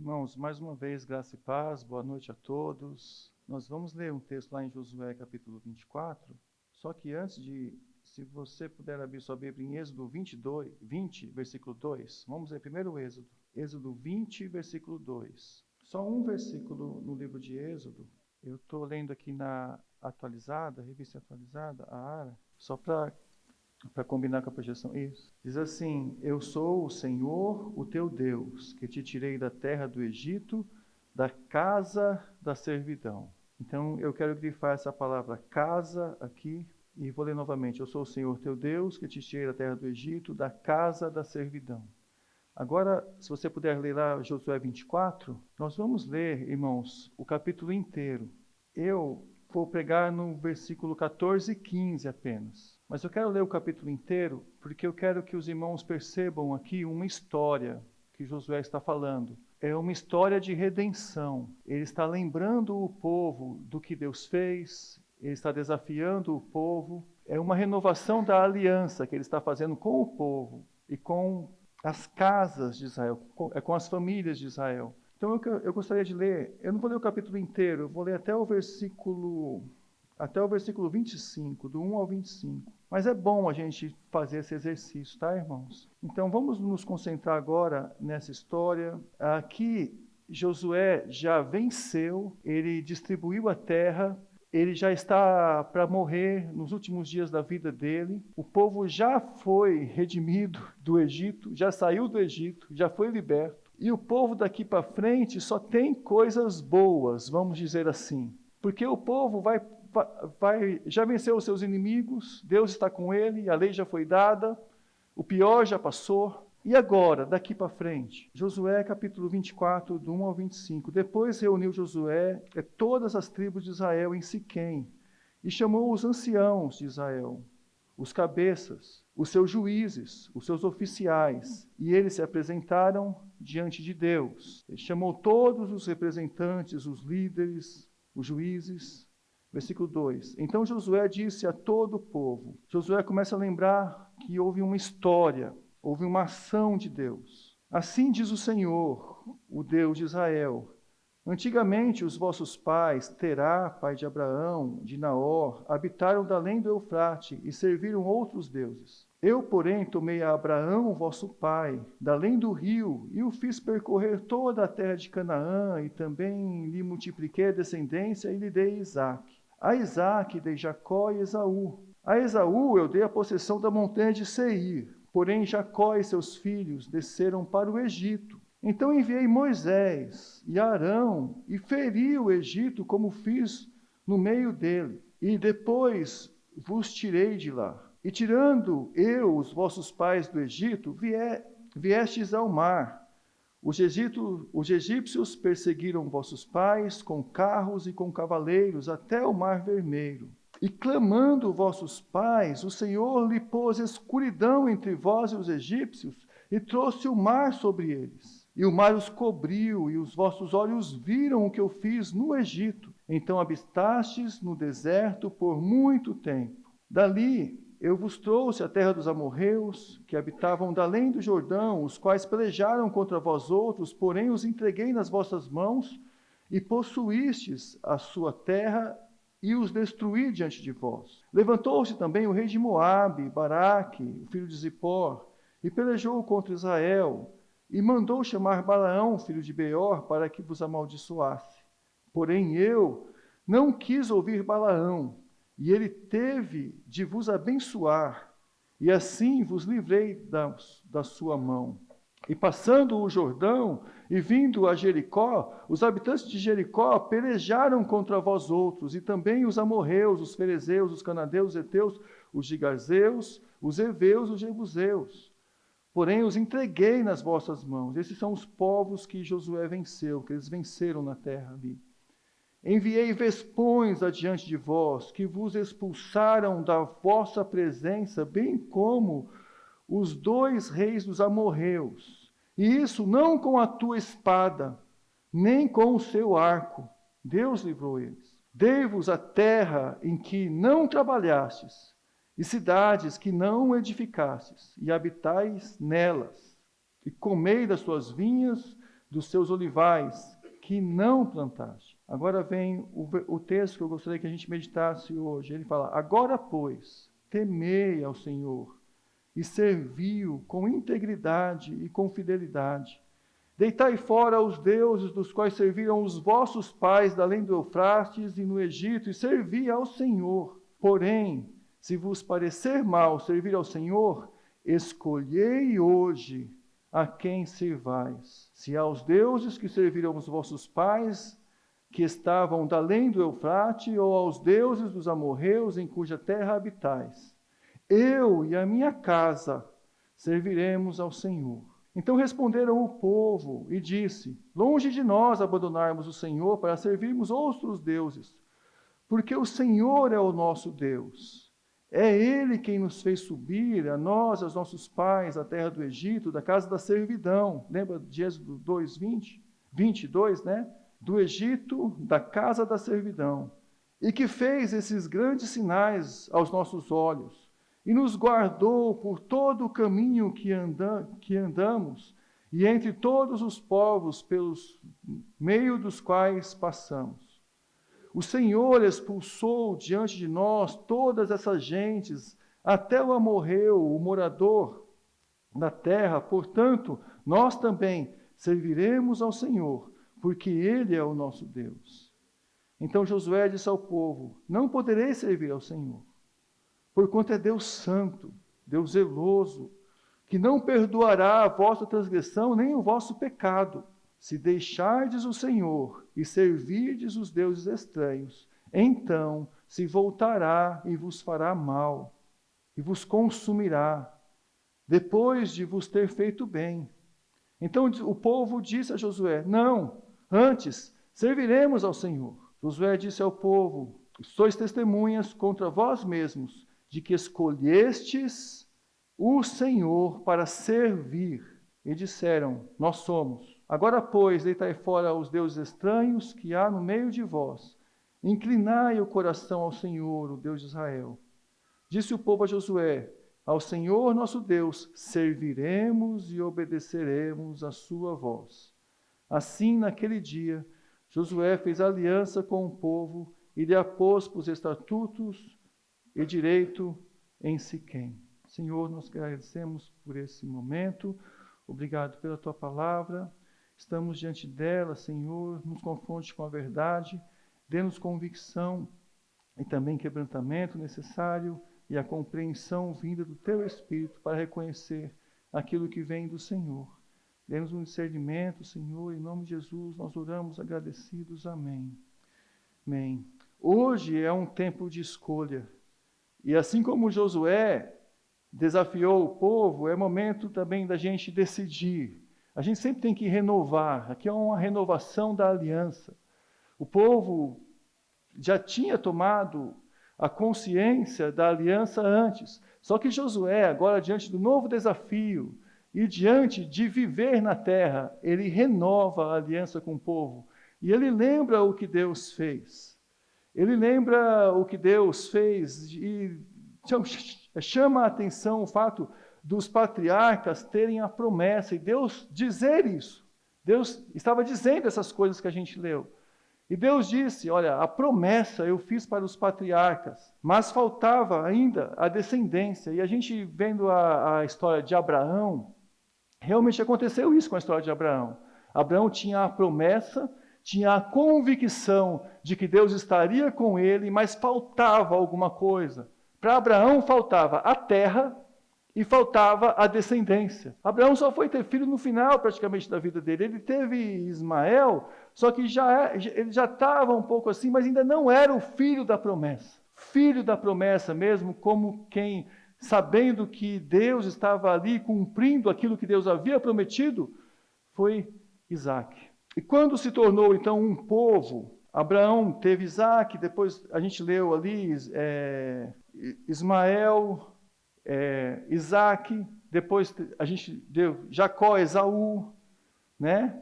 Irmãos, mais uma vez, graça e paz, boa noite a todos. Nós vamos ler um texto lá em Josué, capítulo 24, só que se você puder abrir sua Bíblia em Êxodo 20, versículo 2, vamos ler primeiro o Êxodo. Êxodo 20, versículo 2. Só um versículo no livro de Êxodo. Eu estou lendo aqui na atualizada, revista atualizada, a ARA, só para combinar com a projeção. Isso. Diz assim: Eu sou o Senhor, o teu Deus, que te tirei da terra do Egito, da casa da servidão. Então, eu quero grifar essa palavra casa aqui e vou ler novamente. Eu sou o Senhor, teu Deus, que te tirei da terra do Egito, da casa da servidão. Agora, se você puder ler lá Josué 24, nós vamos ler, irmãos, o capítulo inteiro. Eu vou pregar no versículo 14 e 15 apenas. Mas eu quero ler o capítulo inteiro, porque eu quero que os irmãos percebam aqui uma história que Josué está falando. É uma história de redenção. Ele está lembrando o povo do que Deus fez, ele está desafiando o povo. É uma renovação da aliança que ele está fazendo com o povo e com as casas de Israel, com as famílias de Israel. Então eu gostaria de ler, eu não vou ler o capítulo inteiro, eu vou ler até o versículo 25, do 1 ao 25. Mas é bom a gente fazer esse exercício, tá, irmãos? Então vamos nos concentrar agora nessa história. Aqui Josué já venceu, ele distribuiu a terra, ele já está para morrer nos últimos dias da vida dele. O povo já foi redimido do Egito, já saiu do Egito, já foi liberto. E o povo daqui para frente só tem coisas boas, vamos dizer assim. Porque o povo já venceu os seus inimigos, Deus está com ele, a lei já foi dada, o pior já passou. E agora, daqui para frente? Josué capítulo 24, do 1 ao 25. Depois reuniu Josué todas as tribos de Israel em Siquém e chamou os anciãos de Israel, os cabeças, os seus juízes, os seus oficiais, e eles se apresentaram diante de Deus. Ele chamou todos os representantes, os líderes, os juízes. Versículo 2. Então Josué disse a todo o povo. Josué começa a lembrar que houve uma história, houve uma ação de Deus. Assim diz o Senhor, o Deus de Israel: Antigamente os vossos pais, Terá, pai de Abraão, de Naor, habitaram da além do Eufrate e serviram outros deuses. Eu, porém, tomei a Abraão, vosso pai, da além do rio, e o fiz percorrer toda a terra de Canaã, e também lhe multipliquei a descendência e lhe dei Isaque. A Isaque dei Jacó e Esaú. A Esaú eu dei a possessão da montanha de Seir, porém Jacó e seus filhos desceram para o Egito. Então enviei Moisés e Arão e feri o Egito como fiz no meio dele. E depois vos tirei de lá. E tirando eu os vossos pais do Egito, viestes ao mar. Os egípcios perseguiram vossos pais com carros e com cavaleiros até o mar vermelho. E clamando vossos pais, o Senhor lhe pôs escuridão entre vós e os egípcios e trouxe o mar sobre eles. E o mar os cobriu, e os vossos olhos viram o que eu fiz no Egito. Então habitastes no deserto por muito tempo. Dali eu vos trouxe a terra dos amorreus, que habitavam da além do Jordão, os quais pelejaram contra vós outros, porém os entreguei nas vossas mãos, e possuístes a sua terra, e os destruí diante de vós. Levantou-se também o rei de Moabe, Baraque, o filho de Zippor, e pelejou contra Israel, e mandou chamar Balaão, filho de Beor, para que vos amaldiçoasse. Porém eu não quis ouvir Balaão, e ele teve de vos abençoar, e assim vos livrei da sua mão. E passando o Jordão e vindo a Jericó, os habitantes de Jericó pelejaram contra vós outros, e também os amorreus, os ferezeus, os cananeus, os heteus, os gigarzeus, os heveus, os jebuseus. Porém os entreguei nas vossas mãos. Esses são os povos que Josué venceu, que eles venceram na terra ali. Enviei vespões adiante de vós, que vos expulsaram da vossa presença, bem como os 2 reis dos amorreus. E isso não com a tua espada, nem com o seu arco. Deus livrou eles. Dei-vos a terra em que não trabalhastes, e cidades que não edificastes, e habitais nelas. E comei das suas vinhas, dos seus olivais que não plantaste. Agora vem o texto que eu gostaria que a gente meditasse hoje. Ele fala: agora, pois, temei ao Senhor e servi-o com integridade e com fidelidade. Deitai fora os deuses dos quais serviram os vossos pais da além do Eufrates e no Egito, e servi ao Senhor. Porém, se vos parecer mal servir ao Senhor, escolhei hoje a quem servais. Se aos deuses que serviram os vossos pais, que estavam da além do Eufrate, ou aos deuses dos amorreus em cuja terra habitais. Eu e a minha casa serviremos ao Senhor. Então responderam o povo e disse: longe de nós abandonarmos o Senhor para servirmos outros deuses, porque o Senhor é o nosso Deus. É Ele quem nos fez subir, a nós, aos nossos pais, à terra do Egito, da casa da servidão. Lembra de Êxodo 2, 22, né? Do Egito, da casa da servidão. E que fez esses grandes sinais aos nossos olhos, e nos guardou por todo o caminho que andamos, e entre todos os povos pelos meio dos quais passamos. O Senhor expulsou diante de nós todas essas gentes, até o amorreu, o morador da terra. Portanto, nós também serviremos ao Senhor, porque Ele é o nosso Deus. Então Josué disse ao povo: não podereis servir ao Senhor, porquanto é Deus santo, Deus zeloso, que não perdoará a vossa transgressão nem o vosso pecado. Se deixardes o Senhor e servirdes os deuses estranhos, então se voltará e vos fará mal, e vos consumirá, depois de vos ter feito bem. Então o povo disse a Josué: não, antes serviremos ao Senhor. Josué disse ao povo: sois testemunhas contra vós mesmos, de que escolhestes o Senhor para servir. E disseram: nós somos. Agora, pois, deitai fora os deuses estranhos que há no meio de vós. Inclinai o coração ao Senhor, o Deus de Israel. Disse o povo a Josué: ao Senhor nosso Deus serviremos e obedeceremos a sua voz. Assim, naquele dia, Josué fez aliança com o povo e lhe apôs os estatutos e direito em Siquém. Senhor, nós agradecemos por esse momento. Obrigado pela tua palavra. Estamos diante dela, Senhor. Nos confronte com a verdade. Dê-nos convicção e também quebrantamento necessário e a compreensão vinda do teu Espírito para reconhecer aquilo que vem do Senhor. Dê-nos um discernimento, Senhor. Em nome de Jesus, nós oramos agradecidos. Amém. Amém. Hoje é um tempo de escolha. E assim como Josué desafiou o povo, é momento também da gente decidir. A gente sempre tem que renovar. Aqui é uma renovação da aliança. O povo já tinha tomado a consciência da aliança antes. Só que Josué, agora diante do novo desafio e diante de viver na terra, ele renova a aliança com o povo. E ele lembra o que Deus fez. Ele lembra o que Deus fez e chama a atenção o fato dos patriarcas terem a promessa e Deus dizer isso. Deus estava dizendo essas coisas que a gente leu. E Deus disse: olha, a promessa eu fiz para os patriarcas, mas faltava ainda a descendência. E a gente vendo a história de Abraão, realmente aconteceu isso com a história de Abraão. Abraão tinha a promessa, tinha a convicção de que Deus estaria com ele, mas faltava alguma coisa. Para Abraão faltava a terra e faltava a descendência. Abraão só foi ter filho no final praticamente da vida dele. Ele teve Ismael, só que ele já estava um pouco assim, mas ainda não era o filho da promessa. Filho da promessa mesmo, como quem, sabendo que Deus estava ali cumprindo aquilo que Deus havia prometido, foi Isaac. E quando se tornou então um povo, Abraão teve Isaac, depois a gente leu ali Ismael, Isaac, depois a gente deu Jacó, Esaú, né?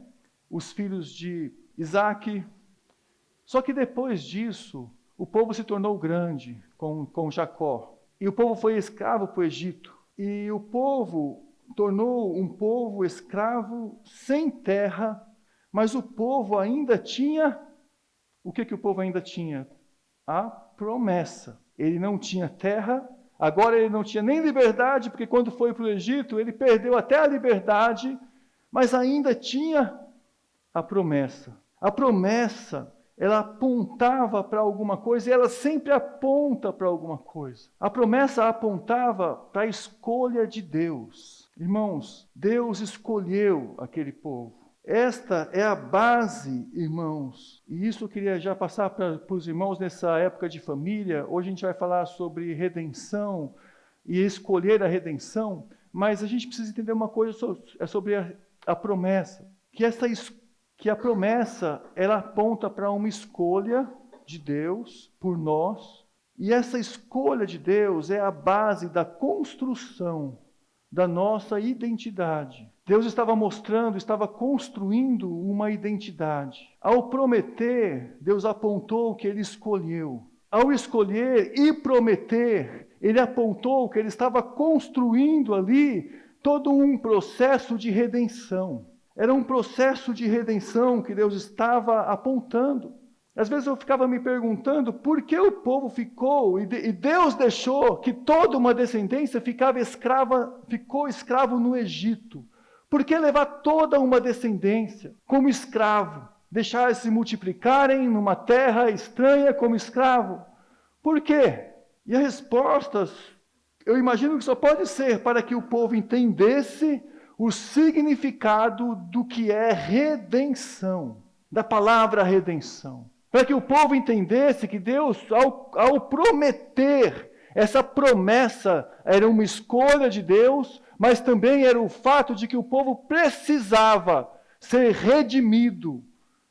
Os filhos de Isaac. Só que depois disso, o povo se tornou grande com Jacó. E o povo foi escravo para o Egito. E o povo tornou um povo escravo sem terra, Mas o povo ainda tinha, o que o povo ainda tinha? A promessa. Ele não tinha terra, agora ele não tinha nem liberdade, porque quando foi para o Egito, ele perdeu até a liberdade, mas ainda tinha a promessa. A promessa, ela apontava para alguma coisa, e ela sempre aponta para alguma coisa. A promessa apontava para a escolha de Deus. Irmãos, Deus escolheu aquele povo. Esta é a base, irmãos, e isso eu queria já passar para os irmãos nessa época de família. Hoje a gente vai falar sobre redenção e escolher a redenção, mas a gente precisa entender uma coisa sobre a promessa, que a promessa, ela aponta para uma escolha de Deus por nós, e essa escolha de Deus é a base da construção da nossa identidade. Deus estava mostrando, estava construindo uma identidade. Ao prometer, Deus apontou que Ele escolheu. Ao escolher e prometer, Ele apontou que Ele estava construindo ali todo um processo de redenção. Era um processo de redenção que Deus estava apontando. Às vezes eu ficava me perguntando por que o povo ficou, e Deus deixou que toda uma descendência ficou escravo no Egito. Por que levar toda uma descendência como escravo? Deixar se multiplicarem numa terra estranha como escravo? Por quê? E a resposta, eu imagino que só pode ser para que o povo entendesse o significado do que é redenção, da palavra redenção. Para que o povo entendesse que Deus, ao prometer, essa promessa era uma escolha de Deus, mas também era o fato de que o povo precisava ser redimido,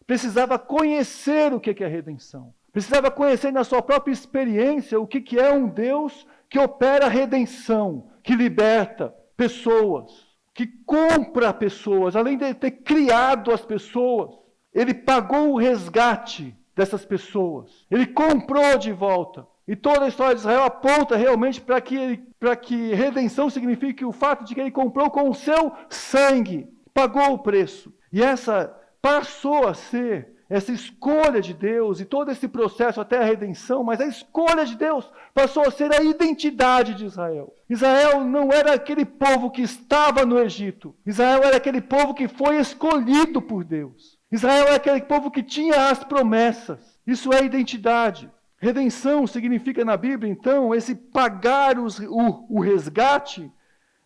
precisava conhecer o que é redenção, precisava conhecer na sua própria experiência o que é um Deus que opera redenção, que liberta pessoas, que compra pessoas, além de ter criado as pessoas, Ele pagou o resgate dessas pessoas, Ele comprou de volta. E toda a história de Israel aponta realmente para que redenção signifique o fato de que Ele comprou com o seu sangue, pagou o preço. E essa passou a ser essa escolha de Deus, e todo esse processo até a redenção, mas a escolha de Deus passou a ser a identidade de Israel. Israel não era aquele povo que estava no Egito. Israel era aquele povo que foi escolhido por Deus. Israel é aquele povo que tinha as promessas. Isso é identidade. Redenção significa na Bíblia, então, esse pagar o resgate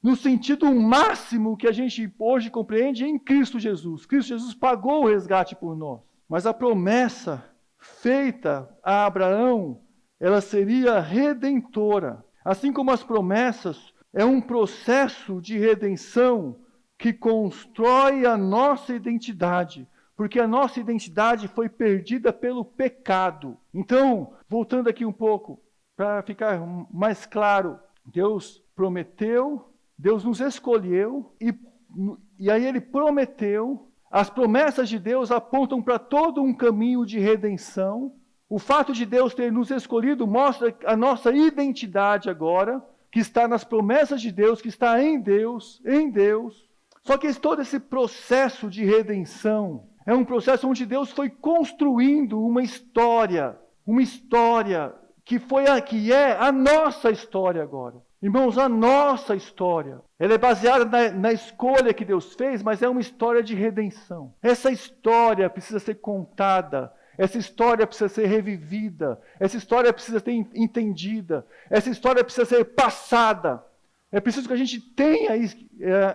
no sentido máximo que a gente hoje compreende em Cristo Jesus. Cristo Jesus pagou o resgate por nós. Mas a promessa feita a Abraão, ela seria redentora. Assim como as promessas, é um processo de redenção que constrói a nossa identidade. Porque a nossa identidade foi perdida pelo pecado. Então, voltando aqui um pouco, para ficar mais claro, Deus prometeu, Deus nos escolheu, e aí Ele prometeu. As promessas de Deus apontam para todo um caminho de redenção. O fato de Deus ter nos escolhido mostra a nossa identidade agora, que está nas promessas de Deus, que está em Deus, em Deus. Só que todo esse processo de redenção é um processo onde Deus foi construindo uma história que é a nossa história agora. Irmãos, a nossa história, ela é baseada na escolha que Deus fez, mas é uma história de redenção. Essa história precisa ser contada, essa história precisa ser revivida, essa história precisa ser entendida, essa história precisa ser passada. É preciso que a gente tenha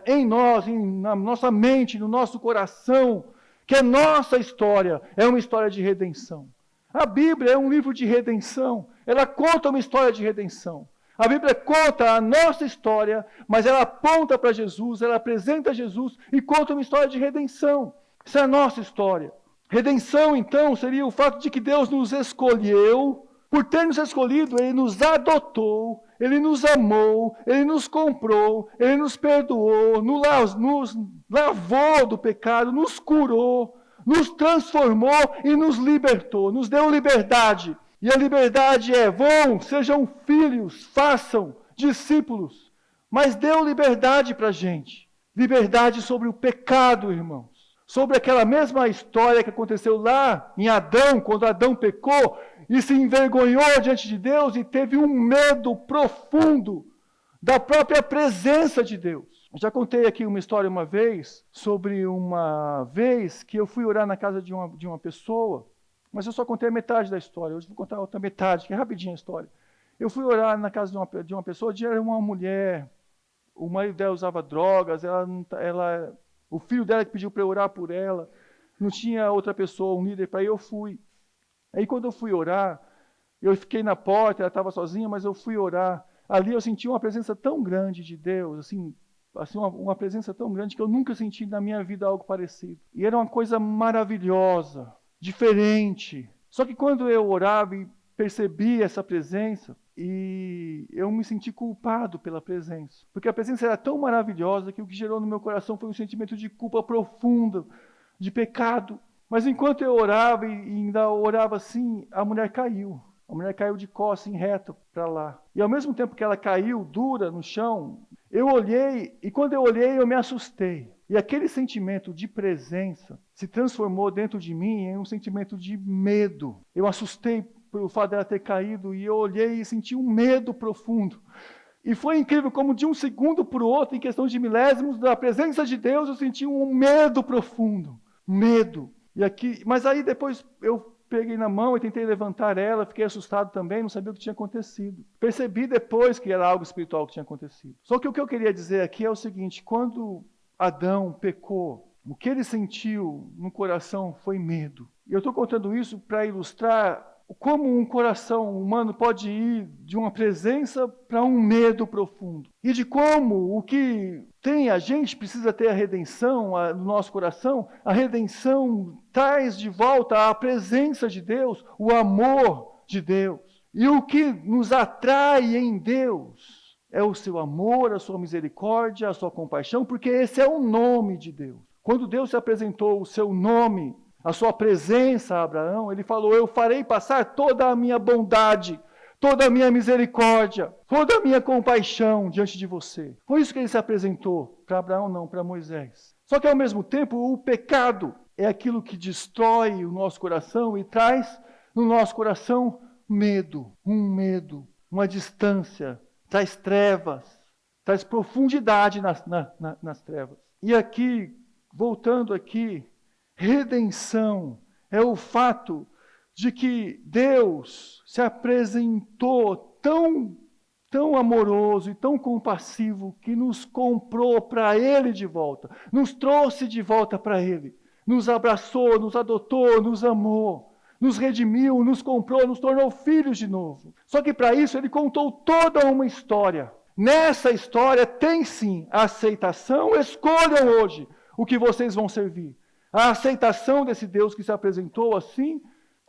em nós, na nossa mente, no nosso coração, que a nossa história é uma história de redenção. A Bíblia é um livro de redenção, ela conta uma história de redenção. A Bíblia conta a nossa história, mas ela aponta para Jesus, ela apresenta Jesus e conta uma história de redenção. Isso é a nossa história. Redenção, então, seria o fato de que Deus nos escolheu. Por ter nos escolhido, Ele nos adotou, Ele nos amou, Ele nos comprou, Ele nos perdoou, nos lavou do pecado, nos curou, nos transformou e nos libertou, nos deu liberdade. E a liberdade é: vão, sejam filhos, façam discípulos. Mas deu liberdade para a gente. Liberdade sobre o pecado, irmãos. sobre aquela mesma história que aconteceu lá em Adão, quando Adão pecou e se envergonhou diante de Deus e teve um medo profundo da própria presença de Deus. Já contei aqui uma história uma vez, sobre uma vez que eu fui orar na casa de uma pessoa, mas eu só contei a metade da história, hoje vou contar a outra metade, que é rapidinho a história. Eu fui orar na casa de uma pessoa, era uma mulher, o marido dela usava drogas, o filho dela que pediu para eu orar por ela, não tinha outra pessoa, um líder para ir, eu fui. Aí quando eu fui orar, eu fiquei na porta, ela estava sozinha, mas eu fui orar. Ali eu senti uma presença tão grande de Deus, assim uma presença tão grande que eu nunca senti na minha vida algo parecido. E era uma coisa maravilhosa, diferente. Só que quando eu orava e percebi essa presença, e eu me senti culpado pela presença. Porque a presença era tão maravilhosa que o que gerou no meu coração foi um sentimento de culpa profunda, de pecado. Mas enquanto eu orava e ainda orava assim, a mulher caiu. A mulher caiu de costas, em reto, para lá. E ao mesmo tempo que ela caiu, dura, no chão, eu olhei, e quando eu olhei, eu me assustei. E aquele sentimento de presença se transformou dentro de mim em um sentimento de medo. Eu assustei pelo fato dela ter caído, e eu olhei e senti um medo profundo. E foi incrível como de um segundo para o outro, em questão de milésimos, da presença de Deus, eu senti um medo profundo. Medo. Mas aí depois eu peguei na mão e tentei levantar ela, fiquei assustado também, não sabia o que tinha acontecido. Percebi depois que era algo espiritual que tinha acontecido. Só que o que eu queria dizer aqui é o seguinte: quando Adão pecou, o que ele sentiu no coração foi medo. E eu estou contando isso para ilustrar como um coração humano pode ir de uma presença para um medo profundo. E de como o que tem a gente precisa ter a redenção no nosso coração. A redenção traz de volta a presença de Deus, o amor de Deus. E o que nos atrai em Deus é o seu amor, a sua misericórdia, a sua compaixão, porque esse é o nome de Deus. Quando Deus se apresentou o seu nome, a sua presença a Abraão, ele falou: eu farei passar toda a minha bondade, toda a minha misericórdia, toda a minha compaixão diante de você. Foi isso que ele se apresentou para Abraão, não, para Moisés. Só que ao mesmo tempo, o pecado é aquilo que destrói o nosso coração e traz no nosso coração medo, uma distância, traz trevas, traz profundidade nas trevas. E aqui, voltando aqui, redenção é o fato de que Deus se apresentou tão amoroso e tão compassivo que nos comprou para Ele de volta, nos trouxe de volta para Ele, nos abraçou, nos adotou, nos amou, nos redimiu, nos comprou, nos tornou filhos de novo. Só que para isso Ele contou toda uma história. Nessa história tem sim a aceitação. Escolham hoje o que vocês vão servir. A aceitação desse Deus que se apresentou assim,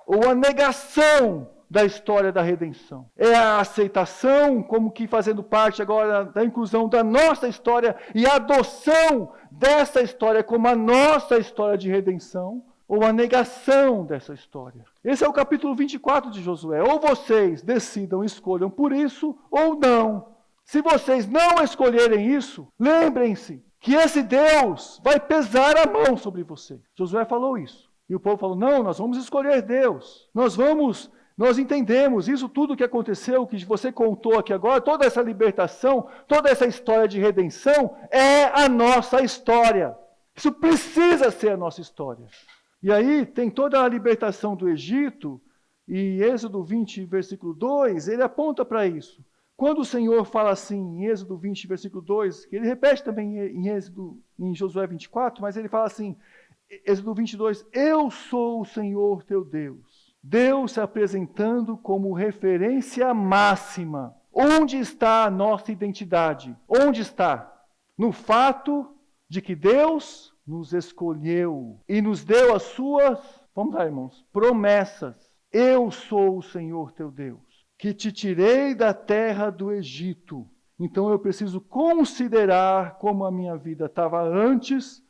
ou a negação da história da redenção. É a aceitação como que fazendo parte agora da inclusão da nossa história e a adoção dessa história como a nossa história de redenção, ou a negação dessa história. Esse é o capítulo 24 de Josué. Ou vocês decidam, escolham por isso, ou não. Se vocês não escolherem isso, lembrem-se que esse Deus vai pesar a mão sobre você. Josué falou isso. E o povo falou: não, nós vamos escolher Deus. Nós entendemos isso tudo que aconteceu, que você contou aqui agora, toda essa libertação, toda essa história de redenção, é a nossa história. Isso precisa ser a nossa história. E aí tem toda a libertação do Egito, e Êxodo 20, versículo 2, ele aponta para isso. Quando o Senhor fala assim, em Êxodo 20, versículo 2, que ele repete também em Josué 24, mas ele fala assim, Êxodo 22, eu sou o Senhor teu Deus. Deus se apresentando como referência máxima. Onde está a nossa identidade? Onde está? No fato de que Deus nos escolheu e nos deu as suas, vamos lá, irmãos, promessas. Eu sou o Senhor teu Deus, que te tirei da terra do Egito. Então eu preciso considerar como a minha vida estava antes,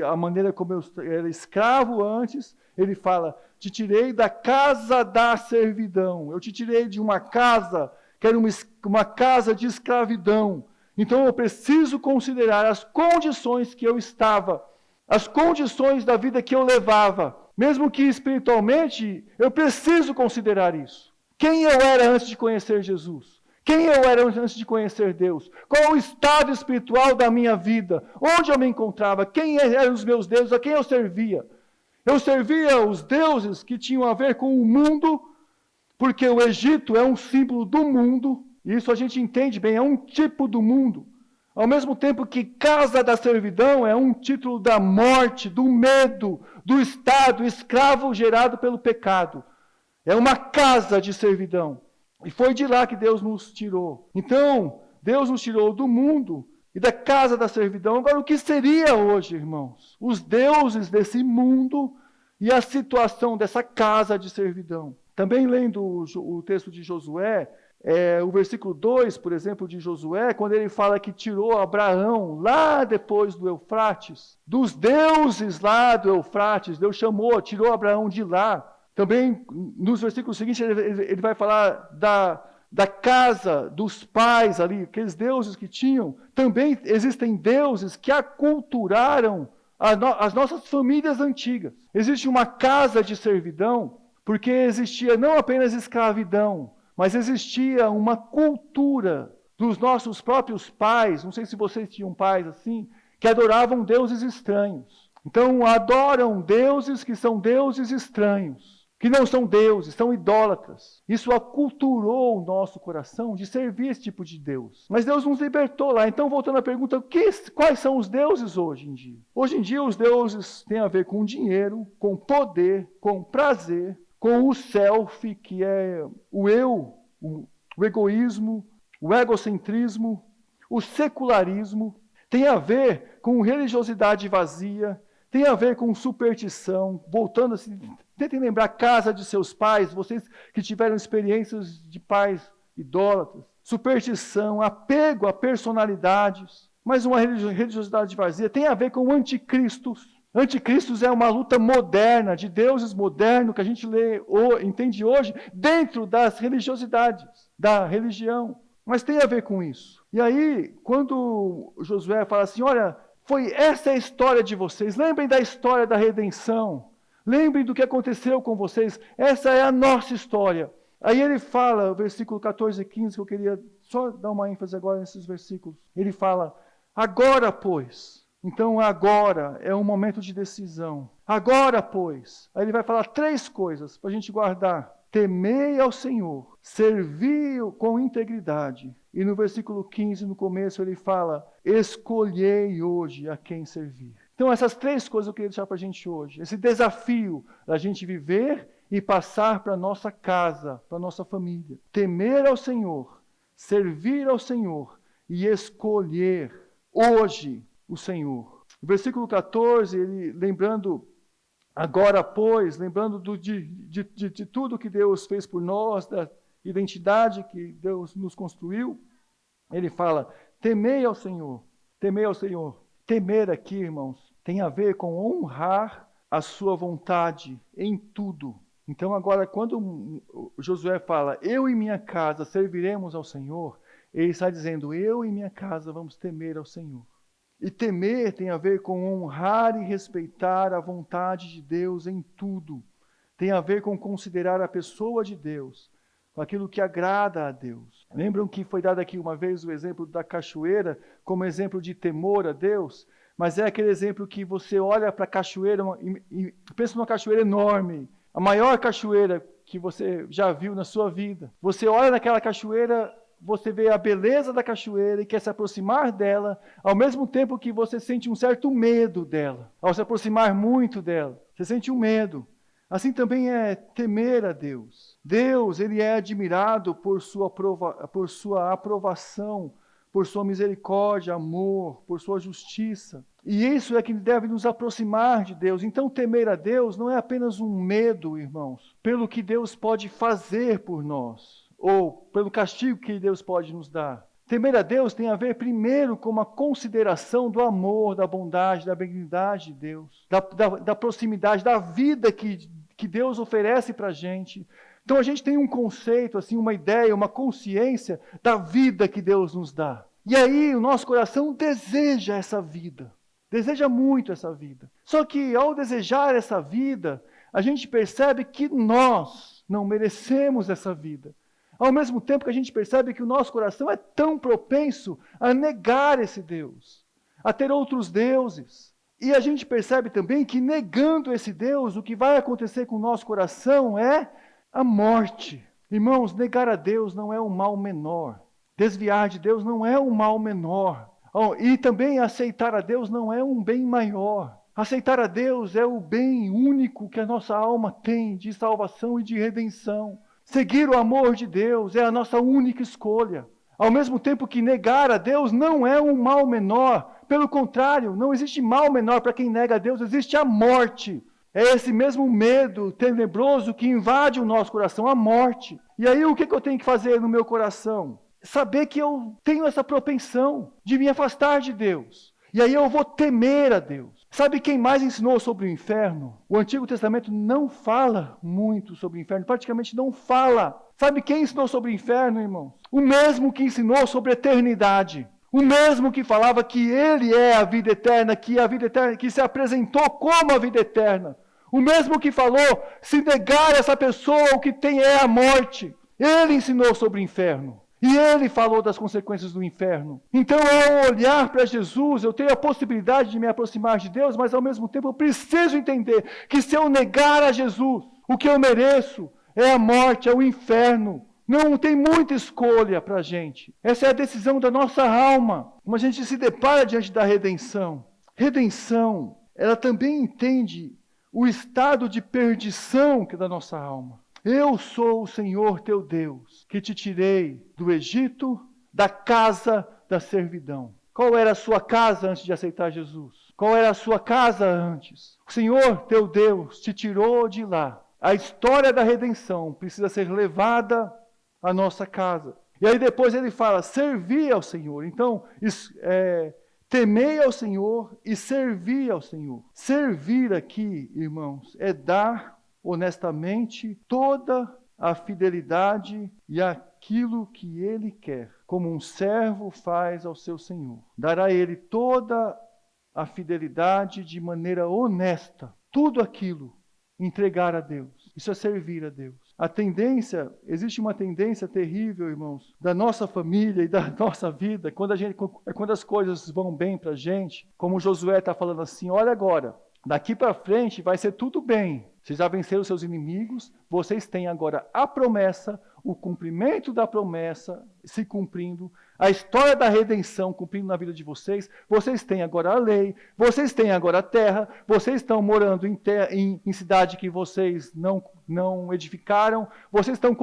a maneira como eu era escravo antes. Ele fala, te tirei da casa da servidão. Eu te tirei de uma casa que era uma casa de escravidão. Então eu preciso considerar as condições que eu estava as condições da vida que eu levava, mesmo que espiritualmente, eu preciso considerar isso. Quem eu era antes de conhecer Jesus? Quem eu era antes de conhecer Deus? Qual o estado espiritual da minha vida? Onde eu me encontrava? Quem eram os meus deuses? A quem eu servia? Eu servia os deuses que tinham a ver com o mundo, porque o Egito é um símbolo do mundo, e isso a gente entende bem, é um tipo do mundo. Ao mesmo tempo que casa da servidão é um título da morte, do medo, do estado escravo gerado pelo pecado. É uma casa de servidão. E foi de lá que Deus nos tirou. Então, Deus nos tirou do mundo e da casa da servidão. Agora, o que seria hoje, irmãos? Os deuses desse mundo e a situação dessa casa de servidão. Também lendo o texto de Josué, o versículo 2, por exemplo, de Josué, quando ele fala que tirou Abraão lá depois do Eufrates, dos deuses lá do Eufrates, Deus tirou Abraão de lá. Também, nos versículos seguintes, ele vai falar da casa dos pais ali, aqueles deuses que tinham. Também existem deuses que aculturaram as nossas famílias antigas. Existe uma casa de servidão, porque existia não apenas escravidão, mas existia uma cultura dos nossos próprios pais, não sei se vocês tinham pais assim, que adoravam deuses estranhos. Então, adoram deuses que são deuses estranhos. Que não são deuses, são idólatras. Isso aculturou o nosso coração de servir esse tipo de Deus. Mas Deus nos libertou lá. Então, voltando à pergunta, quais são os deuses hoje em dia? Hoje em dia, os deuses têm a ver com dinheiro, com poder, com prazer, com o self, que é o eu, o egoísmo, o egocentrismo, o secularismo. Tem a ver com religiosidade vazia, tem a ver com superstição, voltando assim, tentem lembrar a casa de seus pais, vocês que tiveram experiências de pais idólatras, superstição, apego a personalidades, mas uma religiosidade vazia, tem a ver com anticristos. Anticristos é uma luta moderna, de deuses modernos, que a gente entende hoje, dentro das religiosidades, da religião. Mas tem a ver com isso. E aí, quando Josué fala assim, olha, essa é a história de vocês, lembrem da história da redenção, lembrem do que aconteceu com vocês, essa é a nossa história. Aí ele fala, o versículo 14 e 15, que eu queria só dar uma ênfase agora nesses versículos. Ele fala, agora pois, então agora é um momento de decisão. Agora pois, aí ele vai falar 3 coisas para a gente guardar. Temei ao Senhor, servi com integridade. E no versículo 15, no começo, ele fala, escolhei hoje a quem servir. Então essas 3 coisas eu queria deixar para a gente hoje. Esse desafio da gente viver e passar para a nossa casa, para a nossa família. Temer ao Senhor, servir ao Senhor e escolher hoje o Senhor. No versículo 14, ele lembrando... Agora, pois, lembrando de tudo que Deus fez por nós, da identidade que Deus nos construiu, ele fala, temei ao Senhor, temei ao Senhor. Temer aqui, irmãos, tem a ver com honrar a sua vontade em tudo. Então agora, quando Josué fala, eu e minha casa serviremos ao Senhor, ele está dizendo, eu e minha casa vamos temer ao Senhor. E temer tem a ver com honrar e respeitar a vontade de Deus em tudo. Tem a ver com considerar a pessoa de Deus, com aquilo que agrada a Deus. Lembram que foi dado aqui uma vez o exemplo da cachoeira como exemplo de temor a Deus? Mas é aquele exemplo que você olha para a cachoeira e pensa numa cachoeira enorme, a maior cachoeira que você já viu na sua vida. Você olha naquela cachoeira, você vê a beleza da cachoeira e quer se aproximar dela, ao mesmo tempo que você sente um certo medo dela. Ao se aproximar muito dela, você sente um medo. Assim também é temer a Deus. Deus, ele é admirado por sua aprovação, por sua misericórdia, amor, por sua justiça. E isso é que deve nos aproximar de Deus. Então, temer a Deus não é apenas um medo, irmãos, pelo que Deus pode fazer por nós, ou pelo castigo que Deus pode nos dar. Temer a Deus tem a ver primeiro com uma consideração do amor, da bondade, da benignidade de Deus, da proximidade, da vida que Deus oferece para a gente. Então a gente tem um conceito, assim, uma ideia, uma consciência da vida que Deus nos dá. E aí o nosso coração deseja essa vida. deseja muito essa vida. Só que ao desejar essa vida, a gente percebe que nós não merecemos essa vida. Ao mesmo tempo que a gente percebe que o nosso coração é tão propenso a negar esse Deus, a ter outros deuses. E a gente percebe também que negando esse Deus, o que vai acontecer com o nosso coração é a morte. Irmãos, negar a Deus não é um mal menor. Desviar de Deus não é um mal menor. E também aceitar a Deus não é um bem maior. Aceitar a Deus é o bem único que a nossa alma tem de salvação e de redenção. Seguir o amor de Deus é a nossa única escolha. Ao mesmo tempo que negar a Deus não é um mal menor. Pelo contrário, não existe mal menor para quem nega a Deus, existe a morte. É esse mesmo medo tenebroso que invade o nosso coração, a morte. E aí o que eu tenho que fazer no meu coração? Saber que eu tenho essa propensão de me afastar de Deus. E aí eu vou temer a Deus. Sabe quem mais ensinou sobre o inferno? O Antigo Testamento não fala muito sobre o inferno, praticamente não fala. Sabe quem ensinou sobre o inferno, irmãos? O mesmo que ensinou sobre a eternidade. O mesmo que falava que Ele é a vida eterna, que se apresentou como a vida eterna. O mesmo que falou, se negar essa pessoa, o que tem é a morte. Ele ensinou sobre o inferno. E Ele falou das consequências do inferno. Então, ao olhar para Jesus, eu tenho a possibilidade de me aproximar de Deus, mas ao mesmo tempo eu preciso entender que se eu negar a Jesus, o que eu mereço é a morte, é o inferno. Não tem muita escolha para a gente. Essa é a decisão da nossa alma. Como a gente se depara diante da redenção. Redenção, ela também entende o estado de perdição que é da nossa alma. Eu sou o Senhor teu Deus, que te tirei do Egito, da casa da servidão. Qual era a sua casa antes de aceitar Jesus? Qual era a sua casa antes? O Senhor teu Deus te tirou de lá. A história da redenção precisa ser levada à nossa casa. E aí depois ele fala, servir ao Senhor. Então, temei ao Senhor e servir ao Senhor. Servir aqui, irmãos, é dar honestamente toda a fidelidade e aquilo que Ele quer, como um servo faz ao seu Senhor. Dar a Ele toda a fidelidade de maneira honesta, tudo aquilo, entregar a Deus. Isso é servir a Deus. Existe uma tendência terrível, irmãos, da nossa família e da nossa vida, quando as coisas vão bem para a gente, como Josué está falando assim, olha agora, daqui para frente vai ser tudo bem. Vocês já venceram os seus inimigos, vocês têm agora a promessa, o cumprimento da promessa se cumprindo, a história da redenção cumprindo na vida de vocês, vocês têm agora a lei, vocês têm agora a terra, vocês estão morando em cidade que vocês não edificaram, vocês estão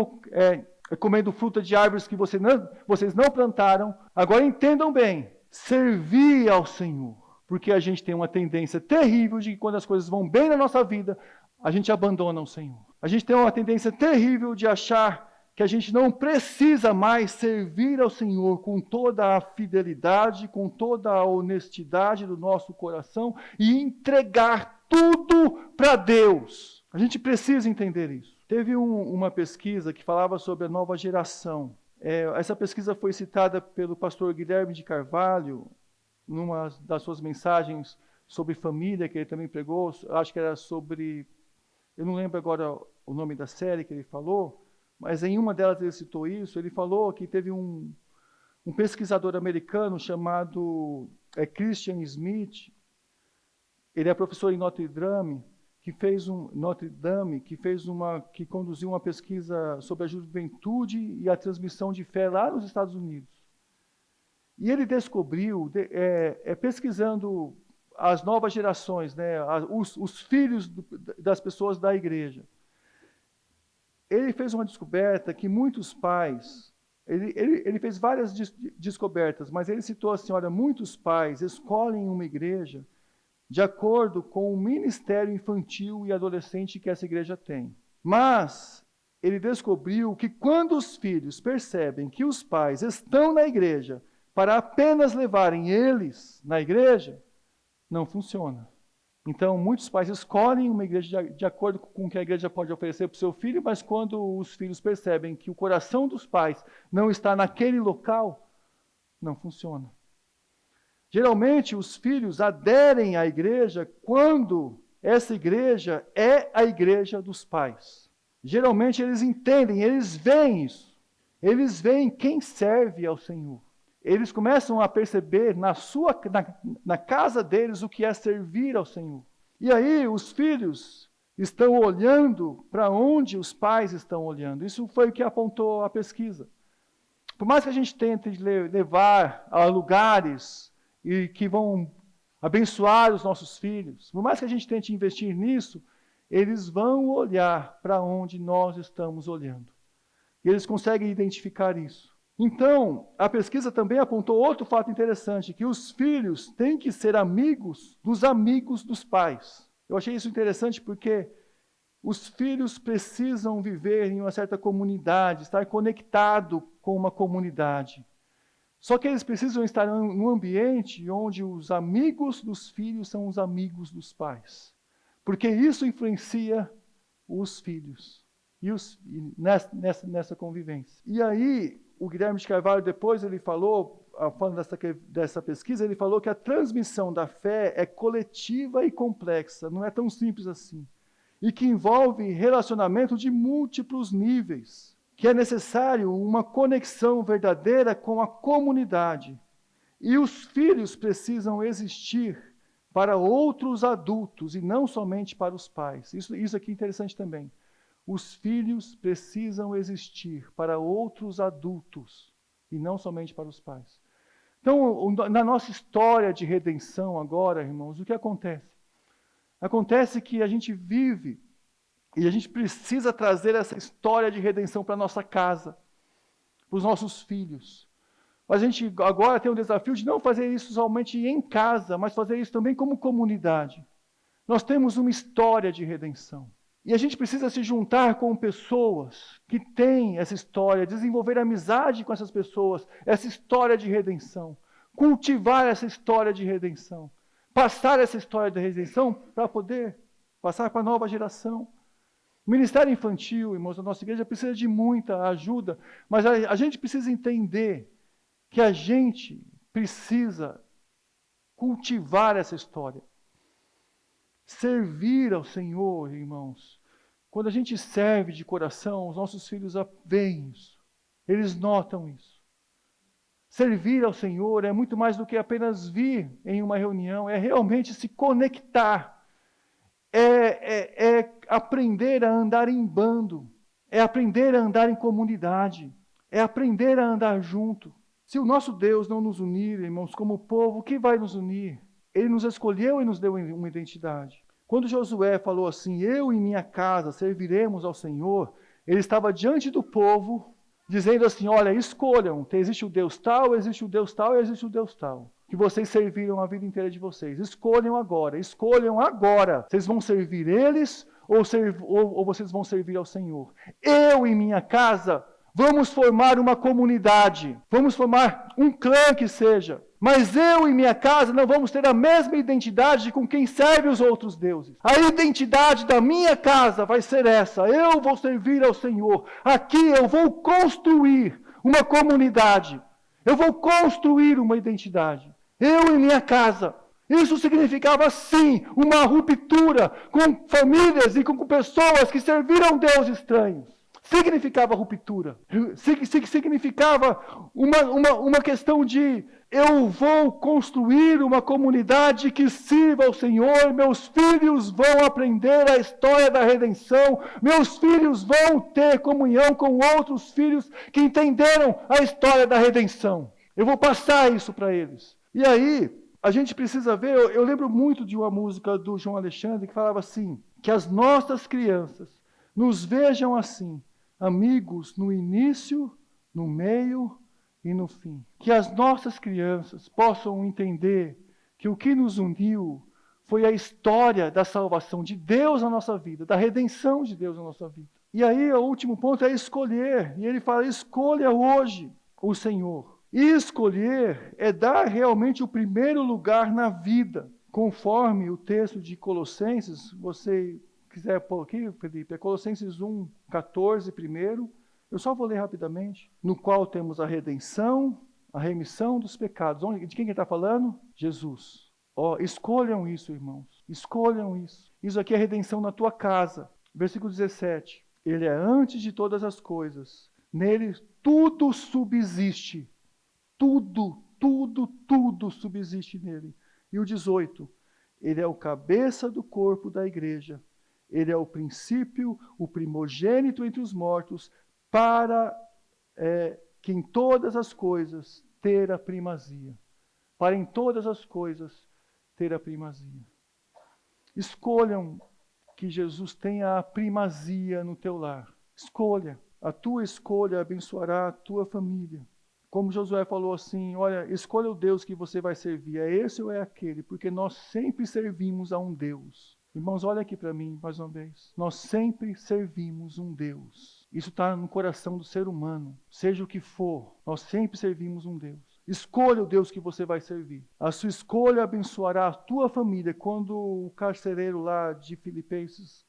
comendo fruta de árvores que vocês não plantaram. Agora entendam bem, servir ao Senhor, porque a gente tem uma tendência terrível de que quando as coisas vão bem na nossa vida, a gente abandona o Senhor. A gente tem uma tendência terrível de achar que a gente não precisa mais servir ao Senhor com toda a fidelidade, com toda a honestidade do nosso coração e entregar tudo para Deus. A gente precisa entender isso. Teve uma pesquisa que falava sobre a nova geração. Essa pesquisa foi citada pelo pastor Guilherme de Carvalho, numa das suas mensagens sobre família, que ele também pregou, acho que era sobre... Eu não lembro agora o nome da série que ele falou, mas em uma delas ele citou isso. Ele falou que teve um pesquisador americano chamado Christian Smith. Ele é professor em Notre Dame, que conduziu uma pesquisa sobre a juventude e a transmissão de fé lá nos Estados Unidos. E ele descobriu, pesquisando as novas gerações, né, os filhos das pessoas da igreja. Ele fez uma descoberta que muitos pais, ele fez várias descobertas, mas ele citou assim, olha, muitos pais escolhem uma igreja de acordo com o ministério infantil e adolescente que essa igreja tem. Mas ele descobriu que quando os filhos percebem que os pais estão na igreja para apenas levarem eles na igreja, não funciona. Então, muitos pais escolhem uma igreja de acordo com o que a igreja pode oferecer para o seu filho, mas quando os filhos percebem que o coração dos pais não está naquele local, não funciona. Geralmente, os filhos aderem à igreja quando essa igreja é a igreja dos pais. Geralmente, eles entendem, eles veem isso. Eles veem quem serve ao Senhor. Eles começam a perceber na casa deles o que é servir ao Senhor. E aí, os filhos estão olhando para onde os pais estão olhando. Isso foi o que apontou a pesquisa. Por mais que a gente tente levar a lugares e que vão abençoar os nossos filhos, por mais que a gente tente investir nisso, eles vão olhar para onde nós estamos olhando. E eles conseguem identificar isso. Então, a pesquisa também apontou outro fato interessante, que os filhos têm que ser amigos dos pais. Eu achei isso interessante porque os filhos precisam viver em uma certa comunidade, estar conectado com uma comunidade. Só que eles precisam estar num ambiente onde os amigos dos filhos são os amigos dos pais. Porque isso influencia os filhos nessa convivência. E aí, o Guilherme de Carvalho, depois ele falou, falando dessa pesquisa, ele falou que a transmissão da fé é coletiva e complexa, não é tão simples assim. E que envolve relacionamento de múltiplos níveis, que é necessário uma conexão verdadeira com a comunidade. E os filhos precisam existir para outros adultos e não somente para os pais. Isso aqui é interessante também. Os filhos precisam existir para outros adultos e não somente para os pais. Então, na nossa história de redenção agora, irmãos, o que acontece? Acontece que a gente vive e a gente precisa trazer essa história de redenção para a nossa casa, para os nossos filhos. Mas a gente agora tem o desafio de não fazer isso somente em casa, mas fazer isso também como comunidade. Nós temos uma história de redenção. E a gente precisa se juntar com pessoas que têm essa história, desenvolver amizade com essas pessoas, essa história de redenção, cultivar essa história de redenção, passar essa história de redenção para poder passar para a nova geração. O ministério infantil, irmãos, da nossa igreja precisa de muita ajuda, mas a gente precisa entender que a gente precisa cultivar essa história. Servir ao Senhor, irmãos. Quando a gente serve de coração, os nossos filhos veem isso. Eles notam isso. Servir ao Senhor é muito mais do que apenas vir em uma reunião, é realmente se conectar. É aprender a andar em bando. É aprender a andar em comunidade. É aprender a andar junto. Se o nosso Deus não nos unir, irmãos, como povo, o que vai nos unir? Ele nos escolheu e nos deu uma identidade. Quando Josué falou assim, eu e minha casa serviremos ao Senhor, ele estava diante do povo, dizendo assim, olha, escolham, existe o Deus tal, existe o Deus tal e existe o Deus tal, que vocês serviram a vida inteira de vocês. Escolham agora. Vocês vão servir eles ou vocês vão servir ao Senhor? Eu e minha casa vamos formar uma comunidade, vamos formar um clã que seja. Mas eu e minha casa não vamos ter a mesma identidade com quem serve os outros deuses. A identidade da minha casa vai ser essa. Eu vou servir ao Senhor. Aqui eu vou construir uma comunidade. Eu vou construir uma identidade. Eu e minha casa. Isso significava, sim, uma ruptura com famílias e com pessoas que serviram deuses estranhos. Significava ruptura. Significava uma questão de eu vou construir uma comunidade que sirva ao Senhor, meus filhos vão aprender a história da redenção, meus filhos vão ter comunhão com outros filhos que entenderam a história da redenção. Eu vou passar isso para eles. E aí, a gente precisa ver, eu lembro muito de uma música do João Alexandre que falava assim, que as nossas crianças nos vejam assim, amigos no início, no meio e no fim. Que as nossas crianças possam entender que o que nos uniu foi a história da salvação de Deus na nossa vida, da redenção de Deus na nossa vida. E aí o último ponto é escolher. E ele fala, escolha hoje o Senhor. E escolher é dar realmente o primeiro lugar na vida, conforme o texto de Colossenses, você quiser pôr aqui, Felipe, é Colossenses 1:14 primeiro, eu só vou ler rapidamente, no qual temos a redenção, A remissão dos pecados. De quem que está falando? Jesus. Escolham isso, irmãos. Escolham isso. Isso aqui é a redenção na tua casa. Versículo 17. Ele é antes de todas as coisas. Nele tudo subsiste. Tudo subsiste nele. E o 18. Ele é o cabeça do corpo da igreja. Ele é o princípio, o primogênito entre os mortos, para que em todas as coisas ter a primazia. Para em todas as coisas ter a primazia. Escolham que Jesus tenha a primazia no teu lar. Escolha. A tua escolha abençoará a tua família. Como Josué falou assim, olha, escolha o Deus que você vai servir. É esse ou é aquele? Porque nós sempre servimos a um Deus. Irmãos, olha aqui para mim mais uma vez. Nós sempre servimos um Deus. Isso está no coração do ser humano. Seja o que for, nós sempre servimos um Deus. Escolha o Deus que você vai servir. A sua escolha abençoará a tua família. Quando o carcereiro lá de Filipenses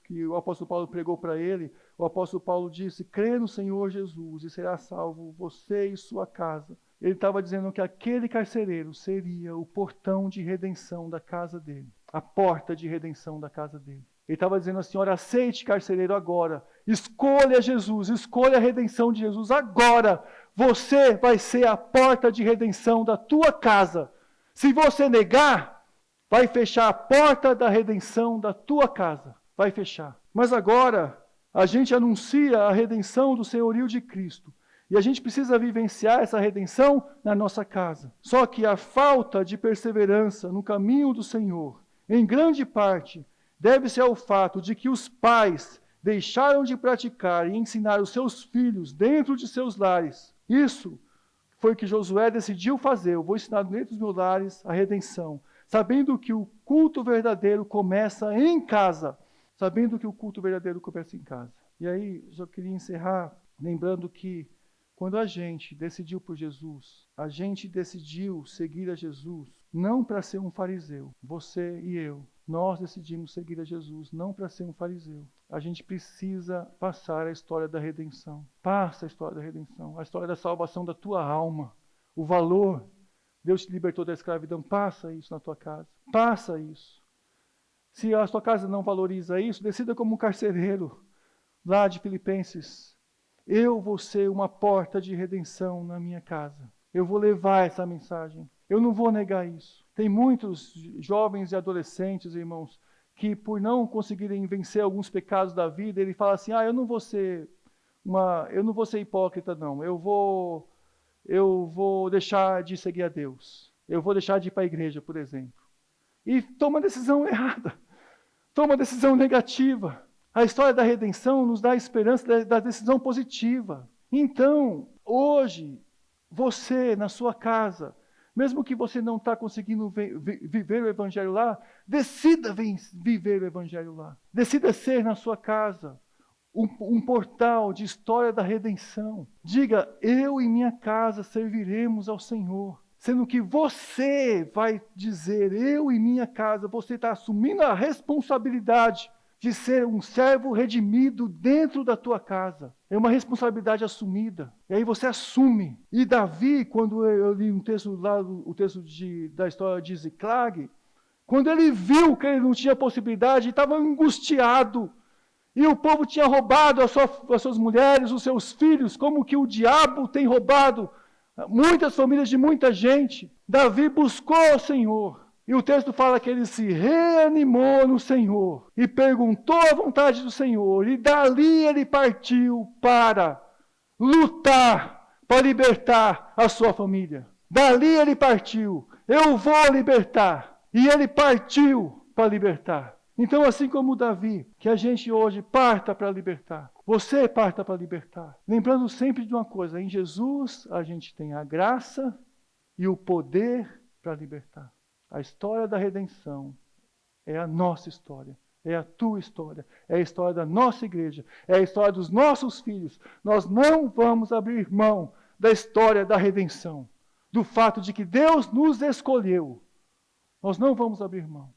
que o apóstolo Paulo pregou para ele, o apóstolo Paulo disse, crê no Senhor Jesus e será salvo você e sua casa. Ele estava dizendo que aquele carcereiro seria o portão de redenção da casa dele. A porta de redenção da casa dele. Ele estava dizendo assim, olha, aceite carcereiro agora. Escolha Jesus, escolha a redenção de Jesus agora. Você vai ser a porta de redenção da tua casa. Se você negar, vai fechar a porta da redenção da tua casa. Vai fechar. Mas agora, a gente anuncia a redenção do senhorio de Cristo. E a gente precisa vivenciar essa redenção na nossa casa. Só que a falta de perseverança no caminho do Senhor, em grande parte, deve-se ao fato de que os pais deixaram de praticar e ensinar os seus filhos dentro de seus lares. Isso foi o que Josué decidiu fazer. Eu vou ensinar dentro dos meus lares a redenção. Sabendo que o culto verdadeiro começa em casa. Sabendo que o culto verdadeiro começa em casa. E aí, eu queria encerrar lembrando que quando a gente decidiu por Jesus, a gente decidiu seguir a Jesus, não para ser um fariseu, você e eu. Nós decidimos seguir a Jesus, não para ser um fariseu. A gente precisa passar a história da redenção. Passa a história da redenção, a história da salvação da tua alma. O valor, Deus te libertou da escravidão, passa isso na tua casa. Passa isso. Se a tua casa não valoriza isso, decida como um carcereiro lá de Filipenses. Eu vou ser uma porta de redenção na minha casa. Eu vou levar essa mensagem. Eu não vou negar isso. Tem muitos jovens e adolescentes, irmãos, que por não conseguirem vencer alguns pecados da vida, ele fala assim, eu não vou ser hipócrita, não. Eu vou deixar de seguir a Deus. Eu vou deixar de ir para a igreja, por exemplo. E toma a decisão errada. Toma a decisão negativa. A história da redenção nos dá a esperança da decisão positiva. Então, hoje, você, na sua casa, mesmo que você não está conseguindo viver o Evangelho lá, decida viver o Evangelho lá. Decida ser na sua casa um portal de história da redenção. Diga, eu e minha casa serviremos ao Senhor. Sendo que você vai dizer, eu e minha casa, você está assumindo a responsabilidade de ser um servo redimido dentro da tua casa. É uma responsabilidade assumida. E aí você assume. E Davi, quando eu li um texto lá, o texto da história de Ziclag, quando ele viu que ele não tinha possibilidade, estava angustiado. E o povo tinha roubado as suas mulheres, os seus filhos, como que o diabo tem roubado muitas famílias de muita gente. Davi buscou o Senhor. E o texto fala que ele se reanimou no Senhor e perguntou a vontade do Senhor. E dali ele partiu para lutar, para libertar a sua família. Dali ele partiu. Eu vou libertar. E ele partiu para libertar. Então, assim como Davi, que a gente hoje parta para libertar. Você parta para libertar. Lembrando sempre de uma coisa, em Jesus a gente tem a graça e o poder para libertar. A história da redenção é a nossa história, é a tua história, é a história da nossa igreja, é a história dos nossos filhos. Nós não vamos abrir mão da história da redenção, do fato de que Deus nos escolheu. Nós não vamos abrir mão.